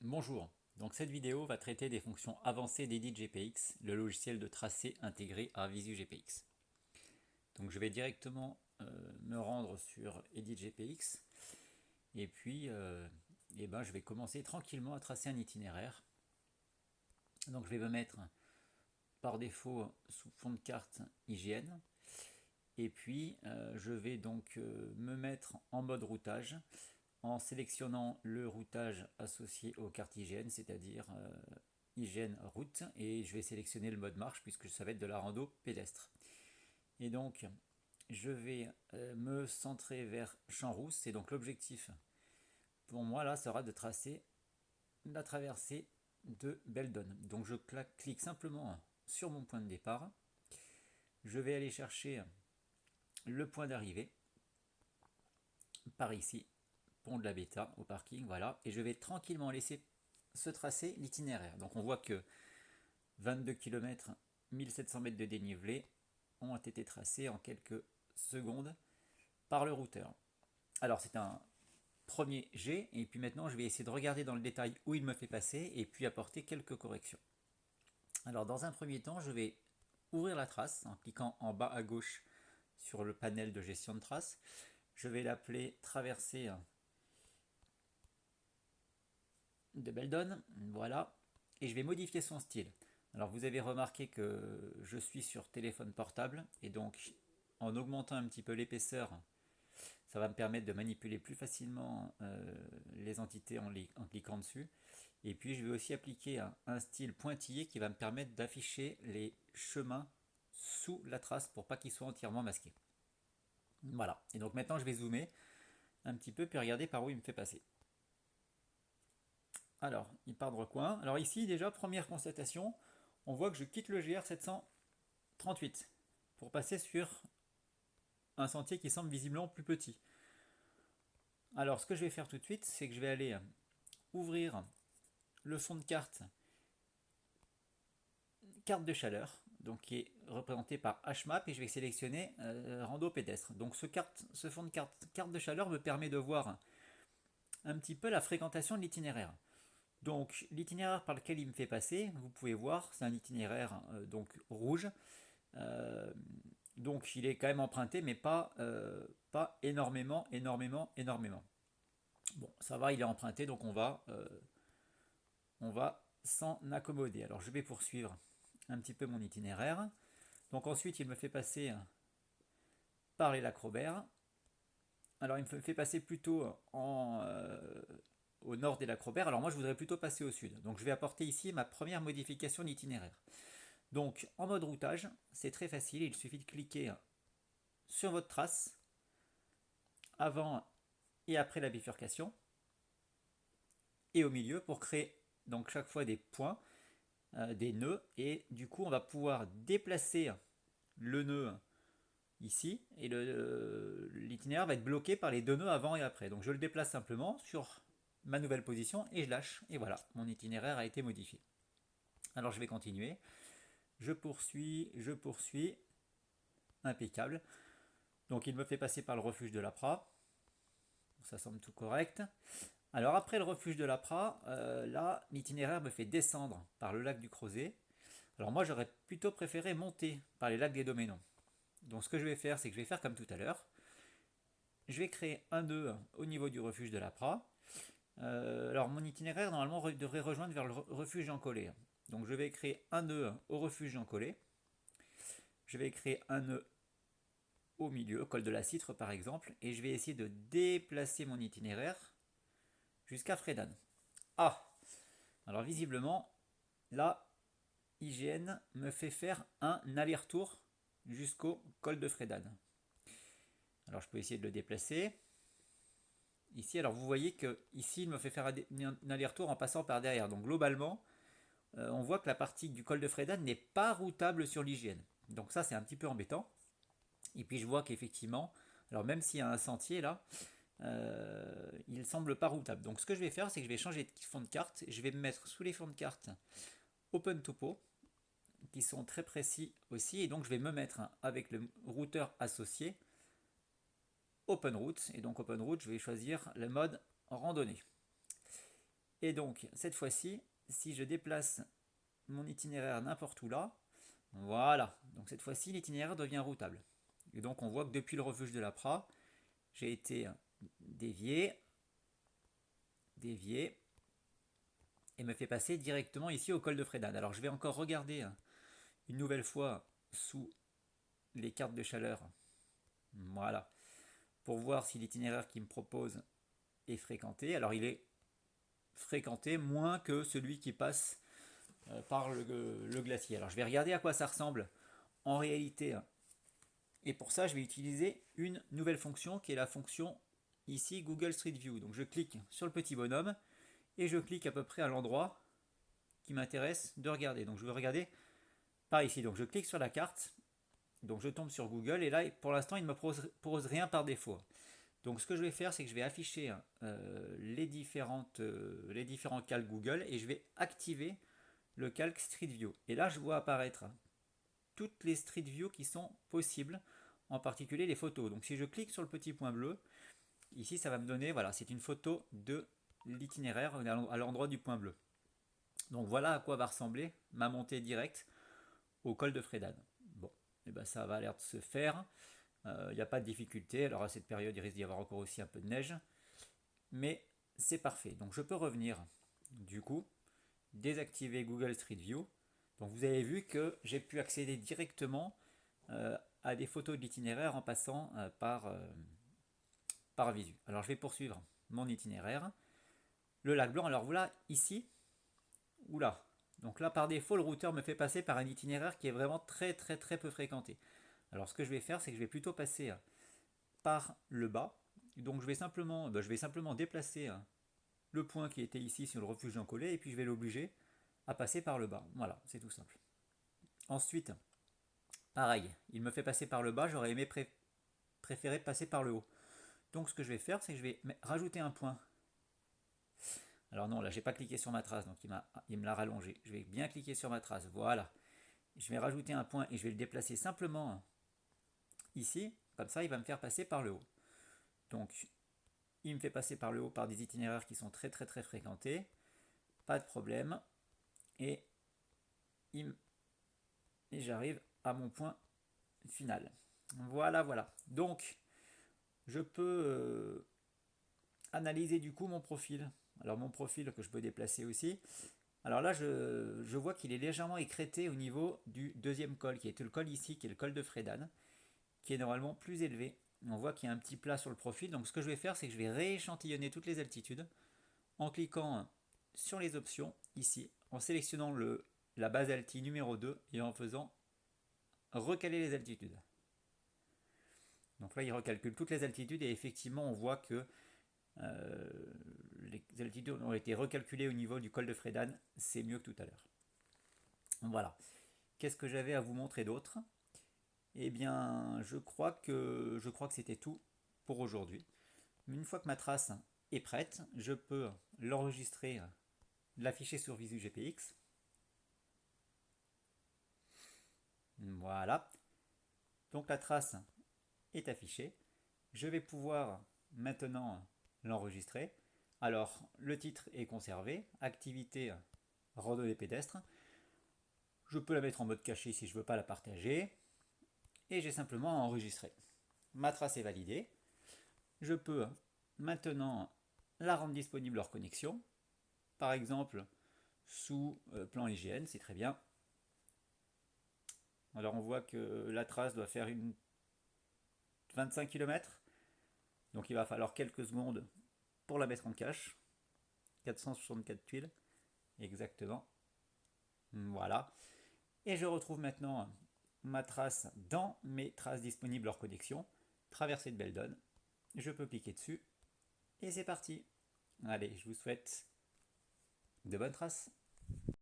Bonjour, donc cette vidéo va traiter des fonctions avancées d'EditGPX, le logiciel de tracé intégré à VisuGPX. Donc je vais directement me rendre sur EditGPX et puis je vais commencer tranquillement à tracer un itinéraire. Donc je vais me mettre par défaut sous fond de carte IGN et puis je vais donc me mettre en mode routage en sélectionnant le routage associé aux cartes IGN, c'est-à-dire IGN route, et je vais sélectionner le mode marche puisque ça va être de la rando pédestre. Et donc je vais me centrer vers Champs-Rousse, et donc l'objectif pour moi là sera de tracer la traversée de Beldon. Donc je clique simplement sur mon point de départ, je vais aller chercher le point d'arrivée par ici, pont de la Bêta au parking, voilà, et je vais tranquillement laisser se tracer l'itinéraire. Donc on voit que 22 km, 1700 mètres de dénivelé ont été tracés en quelques secondes par le routeur. Alors c'est un premier jet, et puis maintenant je vais essayer de regarder dans le détail où il me fait passer et puis apporter quelques corrections. Alors dans un premier temps, je vais ouvrir la trace en cliquant en bas à gauche sur le panel de gestion de trace. Je vais l'appeler traversée de Beldon, voilà, et je vais modifier son style. Alors vous avez remarqué que je suis sur téléphone portable, et donc en augmentant un petit peu l'épaisseur, ça va me permettre de manipuler plus facilement les entités en cliquant dessus. Et puis je vais aussi appliquer un style pointillé qui va me permettre d'afficher les chemins sous la trace pour pas qu'ils soient entièrement masqués. Voilà, et donc maintenant je vais zoomer un petit peu puis regarder par où il me fait passer. Alors, il part de recoin. Alors ici, déjà, première constatation, on voit que je quitte le GR 738 pour passer sur un sentier qui semble visiblement plus petit. Alors, ce que je vais faire tout de suite, c'est que je vais aller ouvrir le fond de carte de chaleur, donc qui est représenté par HMAP, et je vais sélectionner rando pédestre. Donc ce fond de carte de chaleur me permet de voir un petit peu la fréquentation de l'itinéraire. Donc l'itinéraire par lequel il me fait passer, vous pouvez voir, c'est un itinéraire donc rouge. Euh, donc il est quand même emprunté, mais pas énormément. Bon, ça va, il est emprunté, donc on va s'en accommoder. Alors je vais poursuivre un petit peu mon itinéraire. Donc ensuite, il me fait passer par les lacs Robert. Alors il me fait passer plutôt au nord des lacs Robert. Alors moi, je voudrais plutôt passer au sud. Donc je vais apporter ici ma première modification d'itinéraire. Donc en mode routage, c'est très facile. Il suffit de cliquer sur votre trace avant et après la bifurcation et au milieu pour créer donc chaque fois des points, des nœuds, et du coup on va pouvoir déplacer le nœud ici et l'itinéraire va être bloqué par les deux nœuds avant et après. Donc je le déplace simplement sur ma nouvelle position et je lâche, et voilà, mon itinéraire a été modifié. Alors je vais continuer, je poursuis, impeccable. Donc il me fait passer par le refuge de l'APRA, ça semble tout correct. Alors après le refuge de l'APRA, là l'itinéraire me fait descendre par le lac du Crozet. Alors moi j'aurais plutôt préféré monter par les lacs des Doménons. Donc ce que je vais faire, c'est que je vais faire comme tout à l'heure. Je vais créer un nœud au niveau du refuge de l'APRA. Alors mon itinéraire normalement devrait rejoindre vers le refuge Jean Collet. Donc je vais créer un nœud au refuge Jean Collet. Je vais créer un nœud au milieu, col de la Citre par exemple, et je vais essayer de déplacer mon itinéraire jusqu'à Frédane. Ah, alors visiblement, là, IGN me fait faire un aller-retour jusqu'au col de Frédane. Alors je peux essayer de le déplacer. Ici, alors vous voyez que ici, il me fait faire un aller-retour en passant par derrière. Donc globalement, on voit que la partie du col de Frédane n'est pas routable sur l'IGN. Donc ça, c'est un petit peu embêtant. Et puis je vois qu'effectivement, alors même s'il y a un sentier là, il semble pas routable. Donc ce que je vais faire, c'est que je vais changer de fond de carte. Je vais me mettre sous les fonds de carte Open Topo, qui sont très précis aussi. Et donc je vais me mettre avec le routeur associé Open Route. Et donc Open Route, je vais choisir le mode randonnée. Et donc, cette fois-ci, si je déplace mon itinéraire n'importe où là, voilà. Donc cette fois-ci, l'itinéraire devient routable. Et donc on voit que depuis le refuge de la Pra, j'ai été dévié, dévié, et me fait passer directement ici au col de Frédane. Alors je vais encore regarder une nouvelle fois sous les cartes de chaleur, voilà, pour voir si l'itinéraire qui me propose est fréquenté. Alors il est fréquenté moins que celui qui passe par le glacier. Alors je vais regarder à quoi ça ressemble en réalité. Et pour ça, je vais utiliser une nouvelle fonction qui est la fonction ici Google Street View. Donc je clique sur le petit bonhomme et je clique à peu près à l'endroit qui m'intéresse de regarder. Donc je vais regarder par ici. Donc je clique sur la carte. Donc je tombe sur Google et là pour l'instant il ne me propose rien par défaut. Donc ce que je vais faire, c'est que je vais afficher les différents calques Google et je vais activer le calque Street View. Et là je vois apparaître toutes les Street View qui sont possibles, en particulier les photos. Donc si je clique sur le petit point bleu, ici ça va me donner, voilà, c'est une photo de l'itinéraire à l'endroit du point bleu. Donc voilà à quoi va ressembler ma montée directe au col de Frédane. Bon, et ben ça va l'air de se faire. Il n'y a pas de difficulté. Alors à cette période, il risque d'y avoir encore aussi un peu de neige. Mais c'est parfait. Donc je peux revenir du coup, désactiver Google Street View. Donc vous avez vu que j'ai pu accéder directement à des photos de l'itinéraire en passant par Visu. Alors je vais poursuivre mon itinéraire. Le lac Blanc, alors voilà, ici, oula. Donc là, par défaut, le routeur me fait passer par un itinéraire qui est vraiment très très très peu fréquenté. Alors ce que je vais faire, c'est que je vais plutôt passer par le bas. Donc je vais simplement déplacer le point qui était ici sur le refuge Jean Collet et puis je vais l'obliger à passer par le bas. Voilà, c'est tout simple. Ensuite, pareil, il me fait passer par le bas, j'aurais aimé préférer passer par le haut. Donc ce que je vais faire, c'est que je vais rajouter un point. Alors non, là j'ai pas cliqué sur ma trace, donc il me l'a rallongé. Je vais bien cliquer sur ma trace, voilà. Je vais rajouter un point et je vais le déplacer simplement ici, comme ça il va me faire passer par le haut. Donc il me fait passer par le haut par des itinéraires qui sont très très très fréquentés, pas de problème. Et, et j'arrive à mon point final. Voilà, voilà. Donc je peux analyser du coup mon profil. Alors mon profil que je peux déplacer aussi. Alors là, je vois qu'il est légèrement écrêté au niveau du deuxième col, qui est le col ici, qui est le col de Frédane, qui est normalement plus élevé. On voit qu'il y a un petit plat sur le profil. Donc ce que je vais faire, c'est que je vais rééchantillonner toutes les altitudes en cliquant sur les options ici, en sélectionnant la base alti numéro 2 et en faisant recaler les altitudes. Donc là, il recalcule toutes les altitudes et effectivement, on voit que les altitudes ont été recalculées au niveau du col de Frédane. C'est mieux que tout à l'heure. Voilà. Qu'est-ce que j'avais à vous montrer d'autre? Eh bien, je crois que c'était tout pour aujourd'hui. Une fois que ma trace est prête, je peux l'enregistrer, l'afficher sur Visu GPX. Voilà. Donc la trace est affichée. Je vais pouvoir maintenant l'enregistrer. Alors, le titre est conservé. Activité randonnée pédestre. Je peux la mettre en mode caché si je ne veux pas la partager. Et j'ai simplement à enregistrer. Ma trace est validée. Je peux maintenant la rendre disponible hors connexion. Par exemple, sous plan IGN, c'est très bien. Alors on voit que la trace doit faire une 25 km. Donc il va falloir quelques secondes pour la mettre en cache. 464 tuiles. Exactement. Voilà. Et je retrouve maintenant ma trace dans mes traces disponibles hors connexion. Traversée de Beldon. Je peux cliquer dessus. Et c'est parti. Allez, je vous souhaite de bonnes traces.